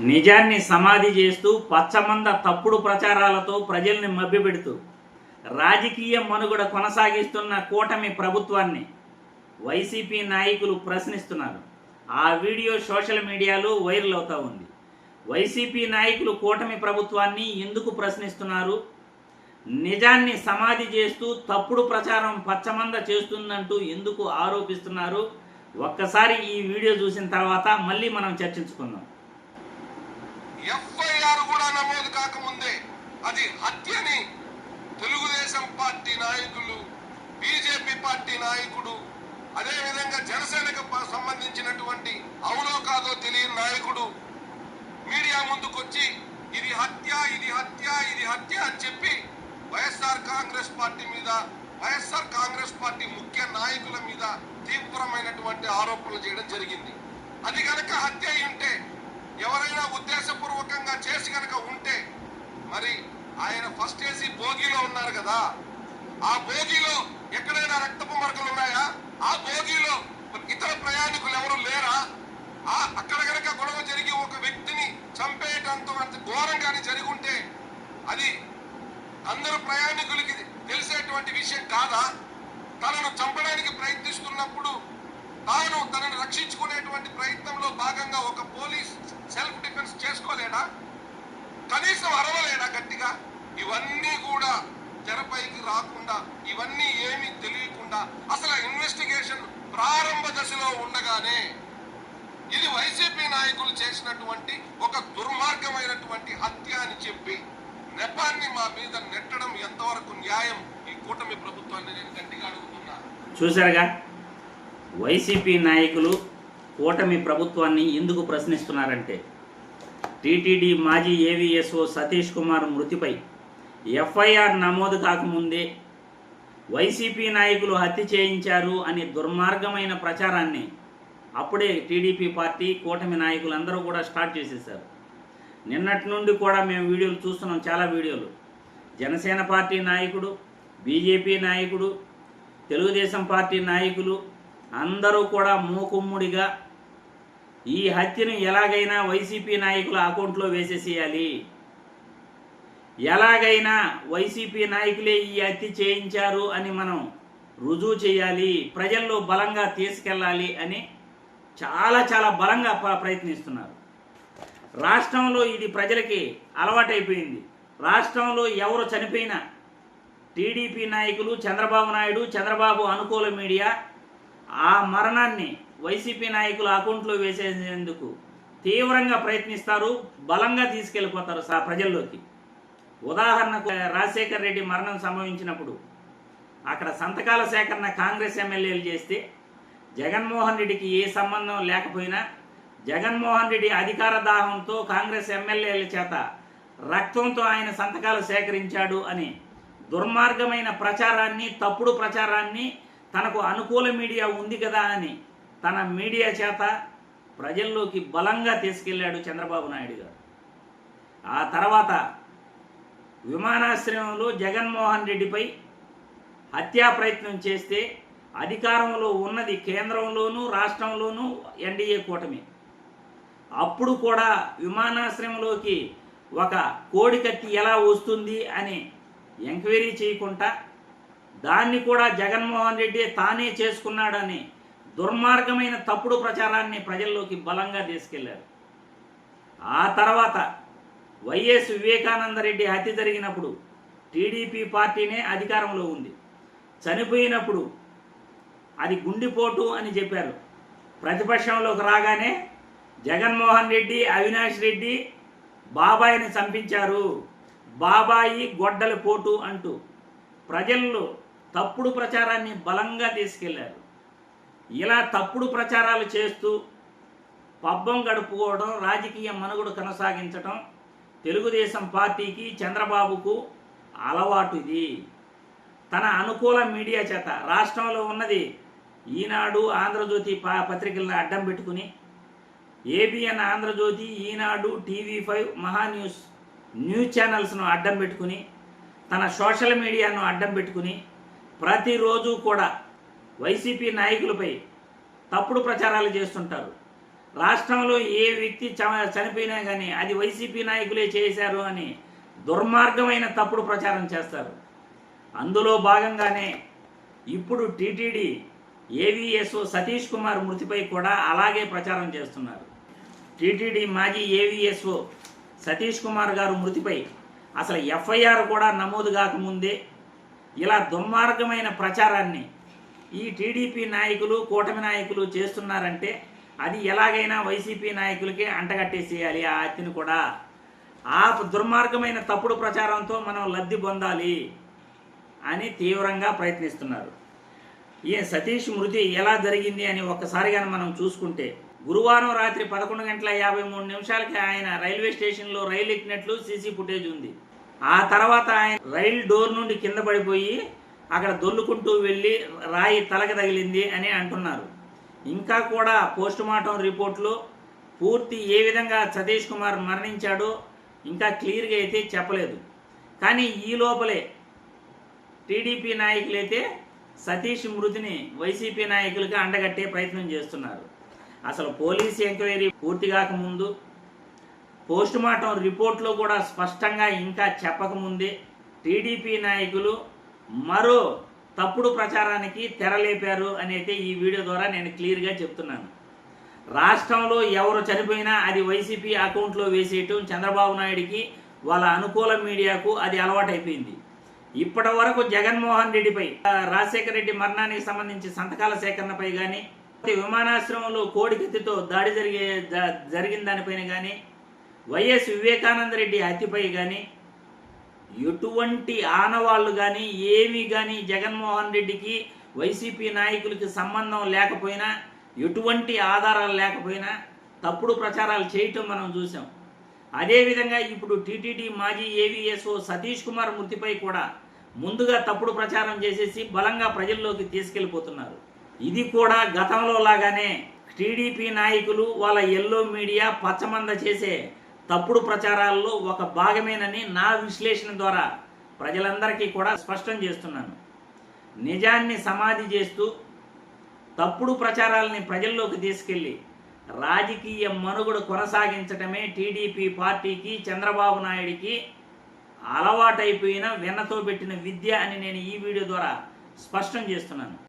నిజాన్ని సమాధి చేస్తూ పచ్చమంద తప్పుడు ప్రచారాలతో ప్రజల్ని మభ్యపెడుతూ రాజకీయ మనుగడ కొనసాగిస్తున్న కూటమి ప్రభుత్వాన్ని వైసీపీ నాయకులు ప్రశ్నిస్తున్నారు. ఆ వీడియో సోషల్ మీడియాలో వైరల్ అవుతూ ఉంది. వైసీపీ నాయకులు కూటమి ప్రభుత్వాన్ని ఎందుకు ప్రశ్నిస్తున్నారు? నిజాన్ని సమాధి చేస్తూ తప్పుడు ప్రచారం పచ్చమంద చేస్తుందంటూ ఎందుకు ఆరోపిస్తున్నారు? ఒక్కసారి ఈ వీడియో చూసిన తర్వాత మళ్ళీ మనం చర్చించుకుందాం. ఎఫ్ఐఆర్ కూడా నమోదు కాకముందే అది హత్యని తెలుగుదేశం పార్టీ నాయకులు, బీజేపీ పార్టీ నాయకుడు, అదే విధంగా జనసేనకు సంబంధించినటువంటి అవునో కాదో తెలియని నాయకుడు మీడియా ముందుకొచ్చి ఇది హత్య, ఇది హత్య, ఇది హత్య అని చెప్పి వైఎస్ఆర్ కాంగ్రెస్ పార్టీ మీద, వైఎస్ఆర్ కాంగ్రెస్ పార్టీ ముఖ్య నాయకుల మీద తీవ్రమైనటువంటి ఆరోపణలు చేయడం జరిగింది. అది కనుక హత్య అయి ఉంటే, ఎవరైనా ఉద్దేశపూర్వకంగా చేసి కనుక ఉంటే, మరి ఆయన ఫస్ట్ ఏసీ బోగీలో ఉన్నారు కదా, ఆ బోగీలో ఎక్కడైనా రక్తపు మరకలు ఉన్నాయా? ఆ బోగీలో ఇతర ప్రయాణికులు ఎవరు లేరా? అక్కడ కనుక గొడవ జరిగి ఒక వ్యక్తిని చంపేయటంతో అంత ఘోరంగానే జరిగి ఉంటే అది అందరు ప్రయాణికులకి తెలిసేటువంటి విషయం కాదా? తనను చంపడానికి ప్రయత్నిస్తున్నప్పుడు తనను రక్షించుకునేటువంటి ప్రయత్నంలో భాగంగా ఒక పోలీస్ సెల్ఫ్ డిఫెన్స్ చేసుకోలేడా? కనీసం అరవలేడా గట్టిగా? ఇవన్నీ కూడా తెరపైకి రాకుండా, ఇవన్నీ ఏమీ తెలియకుండా, అసలు ఇన్వెస్టిగేషన్ ప్రారంభ దశలో ఉండగానే ఇది వైసీపీ నాయకులు చేసినటువంటి ఒక దుర్మార్గమైనటువంటి హత్య అని చెప్పి నెపాన్ని మా మీద నెట్టడం ఎంతవరకు న్యాయం? ఈ కూటమి ప్రభుత్వాన్ని నేను గట్టిగా అడుగుతున్నా. చూశారుగా, వైసీపీ నాయకులు కూటమి ప్రభుత్వాన్ని ఎందుకు ప్రశ్నిస్తున్నారంటే, టీటీడీ మాజీ ఏవీఎస్ఓ సతీష్ కుమార్ మృతిపై ఎఫ్ఐఆర్ నమోదు కాకముందే వైసీపీ నాయకులు హత్య చేయించారు అనే దుర్మార్గమైన ప్రచారాన్ని అప్పుడే టీడీపీ పార్టీ కూటమి నాయకులందరూ కూడా స్టార్ట్ చేసేసారు. నిన్నటి నుండి కూడా మేము వీడియోలు చూస్తున్నాం, చాలా వీడియోలు. జనసేన పార్టీ నాయకుడు, బీజేపీ నాయకుడు, తెలుగుదేశం పార్టీ నాయకులు అందరూ కూడా మూకుమ్ముడిగా ఈ హత్యను ఎలాగైనా వైసీపీ నాయకుల అకౌంట్లో వేసేసేయాలి, ఎలాగైనా వైసీపీ నాయకులే ఈ హత్య చేయించారు అని మనం రుజువు చేయాలి, ప్రజల్లో బలంగా తీసుకెళ్ళాలి అని చాలా బలంగా ప్రయత్నిస్తున్నారు. రాష్ట్రంలో ఇది ప్రజలకి అలవాటైపోయింది. రాష్ట్రంలో ఎవరు చనిపోయినా టీడీపీ నాయకులు, చంద్రబాబు నాయుడు, చంద్రబాబు అనుకూల మీడియా ఆ మరణాన్ని వైసీపీ నాయకుల అకౌంట్లో వేసేందుకు తీవ్రంగా ప్రయత్నిస్తారు, బలంగా తీసుకెళ్ళిపోతారు ప్రజల్లోకి. ఉదాహరణకు రాజశేఖర్ రెడ్డి మరణం సంభవించినప్పుడు అక్కడ సంతకాల సేకరణ కాంగ్రెస్ ఎమ్మెల్యేలు చేస్తే జగన్మోహన్ రెడ్డికి ఏ సంబంధం లేకపోయినా జగన్మోహన్ రెడ్డి అధికార దాహంతో కాంగ్రెస్ ఎమ్మెల్యేల చేత రక్తంతో ఆయన సంతకాలు సేకరించాడు అని దుర్మార్గమైన ప్రచారాన్ని, తప్పుడు ప్రచారాన్ని తనకు అనుకూల మీడియా ఉంది కదా అని తన మీడియా చేత ప్రజల్లోకి బలంగా తీసుకెళ్లాడు చంద్రబాబు నాయుడు గారు. ఆ తర్వాత విమానాశ్రయంలో జగన్మోహన్ రెడ్డిపై హత్యా ప్రయత్నం చేస్తే అధికారంలో ఉన్నది కేంద్రంలోనూ రాష్ట్రంలోనూ ఎన్డీఏ కూటమి. అప్పుడు కూడా విమానాశ్రయంలోకి ఒక కోడి కత్తి ఎలా వస్తుంది అని ఎంక్వైరీ చేయకుండా దాన్ని కూడా జగన్మోహన్ రెడ్డి తానే చేసుకున్నాడని దుర్మార్గమైన తప్పుడు ప్రచారాన్ని ప్రజల్లోకి బలంగా తీసుకెళ్లారు. ఆ తర్వాత వైఎస్ వివేకానందరెడ్డి హత్య జరిగినప్పుడు టీడీపీ పార్టీనే అధికారంలో ఉంది. చనిపోయినప్పుడు అది గుండెపోటు అని చెప్పారు. ప్రతిపక్షంలోకి రాగానే జగన్మోహన్ రెడ్డి, అవినాష్ రెడ్డి బాబాయిని చంపించారు, బాబాయి గొడ్డలి పోటు అంటూ ప్రజల్లో తప్పుడు ప్రచారాన్ని బలంగా తీసుకెళ్లారు. ఇలా తప్పుడు ప్రచారాలు చేస్తూ పబ్బం గడుపుకోవడం, రాజకీయ మనుగడ కొనసాగించడం తెలుగుదేశం పార్టీకి, చంద్రబాబుకు అలవాటు. ఇది తన అనుకూల మీడియా చేత రాష్ట్రంలో ఉన్నది ఈనాడు, ఆంధ్రజ్యోతి పత్రికలను అడ్డం పెట్టుకుని, ఏబిఎన్ ఆంధ్రజ్యోతి, ఈనాడు, టీవీ5, మహాన్యూస్ న్యూస్ ఛానల్స్ను అడ్డం పెట్టుకుని, తన సోషల్ మీడియాను అడ్డం పెట్టుకుని ప్రతిరోజు కూడా వైసీపీ నాయకులపై తప్పుడు ప్రచారాలు చేస్తుంటారు. రాష్ట్రంలో ఏ వ్యక్తి చనిపోయినా కానీ అది వైసీపీ నాయకులే చేశారు అని దుర్మార్గమైన తప్పుడు ప్రచారం చేస్తారు. అందులో భాగంగానే ఇప్పుడు టీటీడీ ఏవీఎస్ఓ సతీష్ కుమార్ మృతిపై కూడా అలాగే ప్రచారం చేస్తున్నారు. టీటీడీ మాజీ ఏవీఎస్ఓ సతీష్ కుమార్ గారు మృతిపై అసలు ఎఫ్ఐఆర్ కూడా నమోదు కాకముందే ఇలా దుర్మార్గమైన ప్రచారాన్ని ఈ టీడీపీ నాయకులు, కూటమి నాయకులు చేస్తున్నారంటే అది ఎలాగైనా వైసీపీ నాయకులకి అంటగట్టేసేయాలి. ఆ హత్యను కూడా ఆ దుర్మార్గమైన తప్పుడు ప్రచారంతో మనం లబ్ధి పొందాలి అని తీవ్రంగా ప్రయత్నిస్తున్నారు. ఈ సతీష్ మృతి ఎలా జరిగింది అని ఒక్కసారిగా మనం చూసుకుంటే, గురువారం రాత్రి 11:53 ఆయన రైల్వే స్టేషన్లో రైలు ఎక్కినట్లు సీసీ ఫుటేజ్ ఉంది. ఆ తర్వాత ఆయన రైలు డోర్ నుండి కింద పడిపోయి అక్కడ దొల్లుకుంటూ వెళ్ళి రాయి తలకి తగిలింది అని అంటున్నారు. ఇంకా కూడా పోస్టుమార్టం రిపోర్ట్లో పూర్తి ఏ విధంగా సతీష్ కుమార్ మరణించాడో ఇంకా క్లియర్గా అయితే చెప్పలేదు. కానీ ఈ లోపలే టీడీపీ నాయకులైతే సతీష్ మృతిని వైసీపీ నాయకులకు అండగట్టే ప్రయత్నం చేస్తున్నారు. అసలు పోలీస్ ఎంక్వైరీ పూర్తి కాకముందు, పోస్టుమార్టం రిపోర్ట్లో కూడా స్పష్టంగా ఇంకా చెప్పకముందే టీడీపీ నాయకులు మరో తప్పుడు ప్రచారానికి తెరలేపారు అని అయితే ఈ వీడియో ద్వారా నేను క్లియర్గా చెప్తున్నాను. రాష్ట్రంలో ఎవరు చనిపోయినా అది వైసీపీ అకౌంట్లో వేసేయటం చంద్రబాబు నాయుడికి, వాళ్ళ అనుకూల మీడియాకు అది అలవాటైపోయింది. ఇప్పటి వరకు జగన్మోహన్ రెడ్డిపై, రాజశేఖర రెడ్డి మరణానికి సంబంధించి సంతకాల సేకరణపై కానీ, విమానాశ్రమంలో కోడికత్తితో దాడి జరిగిన దానిపైన కానీ, వైఎస్ వివేకానంద రెడ్డి హత్యపై కానీ ఎటువంటి ఆనవాళ్ళు కానీ ఏమీ కానీ జగన్మోహన్ రెడ్డికి వైసీపీ నాయకులకి సంబంధం లేకపోయినా, ఎటువంటి ఆధారాలు లేకపోయినా తప్పుడు ప్రచారాలు చేయటం మనం చూసాం. అదేవిధంగా ఇప్పుడు టీటీడీ మాజీ ఏవీఎస్ఓ సతీష్ కుమార్ మృతిపై కూడా ముందుగా తప్పుడు ప్రచారం చేసేసి బలంగా ప్రజల్లోకి తీసుకెళ్ళిపోతున్నారు. ఇది కూడా గతంలో లాగానే టీడీపీ నాయకులు, వాళ్ళ ఎల్లో మీడియా పచ్చమంద చేసే తప్పుడు ప్రచారాల్లో ఒక భాగమేనని నా విశ్లేషణ ద్వారా ప్రజలందరికీ కూడా స్పష్టం చేస్తున్నాను. నిజాన్ని సమాధి చేస్తూ తప్పుడు ప్రచారాలని ప్రజల్లోకి తీసుకెళ్ళి రాజకీయ మనుగడ కొనసాగించడమే టీడీపీ పార్టీకి, చంద్రబాబు నాయుడికి అలవాటైపోయిన వెన్నతో పెట్టిన విద్య అని నేను ఈ వీడియో ద్వారా స్పష్టం చేస్తున్నాను.